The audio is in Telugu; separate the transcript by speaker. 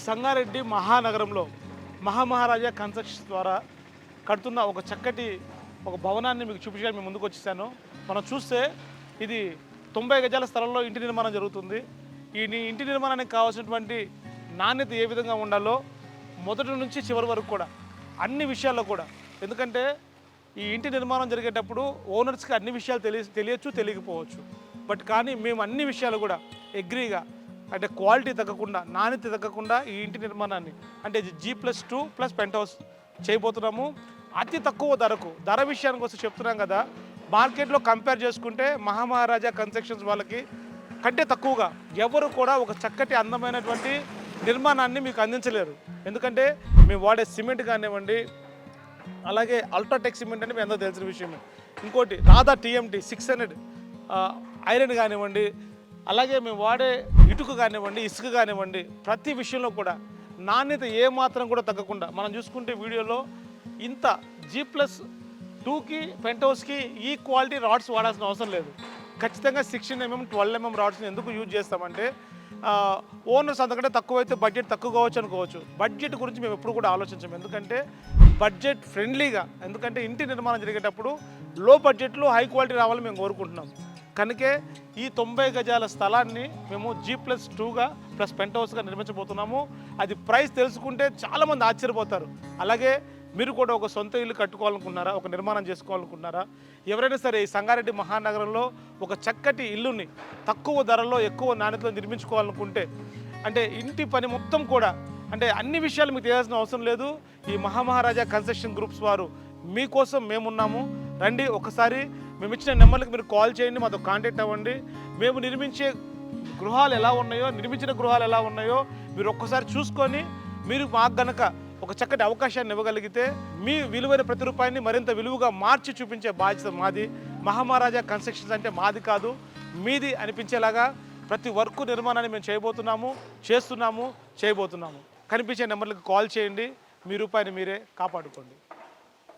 Speaker 1: సంగారెడ్డి మహానగరంలో మహామహారాజా కన్స్ట్రక్షన్స్ ద్వారా కడుతున్న ఒక చక్కటి ఒక భవనాన్ని మీకు చూపించడానికి ముందుకు వచ్చేసాను. మనం చూస్తే ఇది 90 గజాల స్థలంలో ఇంటి నిర్మాణం జరుగుతుంది. ఈ ఇంటి నిర్మాణానికి కావాల్సినటువంటి నాణ్యత ఏ విధంగా ఉండాలో మొదటి నుంచి చివరి వరకు కూడా అన్ని విషయాల్లో కూడా, ఎందుకంటే ఈ ఇంటి నిర్మాణం జరిగేటప్పుడు ఓనర్స్కి అన్ని విషయాలు తెలియచ్చు తెలియకపోవచ్చు. బట్ కానీ మేము అన్ని విషయాలు కూడా అగ్రీగా, అంటే క్వాలిటీ తగ్గకుండా నాణ్యత తగ్గకుండా ఈ ఇంటి నిర్మాణాన్ని అంటే G+2 ప్లస్ పెంట్ హౌస్ చేయబోతున్నాము. అతి తక్కువ ధరకు, ధర విషయానికి వస్తే చెప్తున్నాం కదా, మార్కెట్లో కంపేర్ చేసుకుంటే మహామహారాజా కన్స్ట్రక్షన్స్ వాళ్ళకి కంటే తక్కువగా ఎవరు కూడా ఒక చక్కటి అందమైనటువంటి నిర్మాణాన్ని మీకు అందించలేరు. ఎందుకంటే మేము వాడే సిమెంట్ కానివ్వండి, అలాగే అల్ట్రాటెక్ సిమెంట్ అంటే మీ అందరూ తెలిసిన విషయమే. ఇంకోటి రాధా TMT 600 ఐరన్ కానివ్వండి, అలాగే మేము వాడే ఇటుక కానివ్వండి, ఇసుక కానివ్వండి, ప్రతి విషయంలో కూడా నాణ్యత ఏమాత్రం కూడా తగ్గకుండా మనం చూసుకుంటే వీడియోలో ఇంత G+2కి పెంట్ హౌస్కి ఈ క్వాలిటీ రాడ్స్ వాడాల్సిన అవసరం లేదు. ఖచ్చితంగా 16 mm 12 mm రాడ్స్ని ఎందుకు యూజ్ చేస్తామంటే ఓనర్స్ అంతకంటే తక్కువైతే బడ్జెట్ తక్కువ కావచ్చు అనుకోవచ్చు. బడ్జెట్ గురించి మేము ఎప్పుడు కూడా ఆలోచించాము. ఎందుకంటే బడ్జెట్ ఫ్రెండ్లీగా, ఎందుకంటే ఇంటి నిర్మాణం జరిగేటప్పుడు లో బడ్జెట్లో హై క్వాలిటీ రావాలని మేము కోరుకుంటున్నాం. కనుకే ఈ 90 గజాల స్థలాన్ని మేము G+2గా ప్లస్ పెంట్ హౌస్గా నిర్మించబోతున్నాము. అది ప్రైస్ తెలుసుకుంటే చాలామంది ఆశ్చర్యపోతారు. అలాగే మీరు కూడా ఒక సొంత ఇల్లు కట్టుకోవాలనుకున్నారా, ఒక నిర్మాణం చేసుకోవాలనుకున్నారా, ఎవరైనా సరే ఈ సంగారెడ్డి మహానగరంలో ఒక చక్కటి ఇల్లుని తక్కువ ధరలో ఎక్కువ నాణ్యతలో నిర్మించుకోవాలనుకుంటే, అంటే ఇంటి పని మొత్తం కూడా, అంటే అన్ని విషయాలు మీకు తెలియాల్సిన అవసరం లేదు. ఈ మహామహారాజా కన్స్ట్రక్షన్ గ్రూప్స్ వారు మీకోసం మేమున్నాము. రండి, ఒకసారి మేము ఇచ్చిన నెంబర్లకు మీరు కాల్ చేయండి, మాతో కాంటాక్ట్ అవ్వండి. మేము నిర్మించే గృహాలు ఎలా ఉన్నాయో, నిర్మించిన గృహాలు ఎలా ఉన్నాయో మీరు ఒక్కసారి చూసుకొని మీరు మాకు గనక ఒక చక్కటి అవకాశాన్ని ఇవ్వగలిగితే మీ విలువైన ప్రతి రూపాయిని మరింత విలువగా మార్చి చూపించే బాధ్యత మాది. మహామహారాజా కన్స్ట్రక్షన్స్ అంటే మాది కాదు, మీది అనిపించేలాగా ప్రతి వర్క్ నిర్మాణాన్ని మేము చేస్తున్నాము, చేయబోతున్నాము. కనిపించే నెంబర్లకు కాల్ చేయండి, మీ రూపాయిని మీరే కాపాడుకోండి.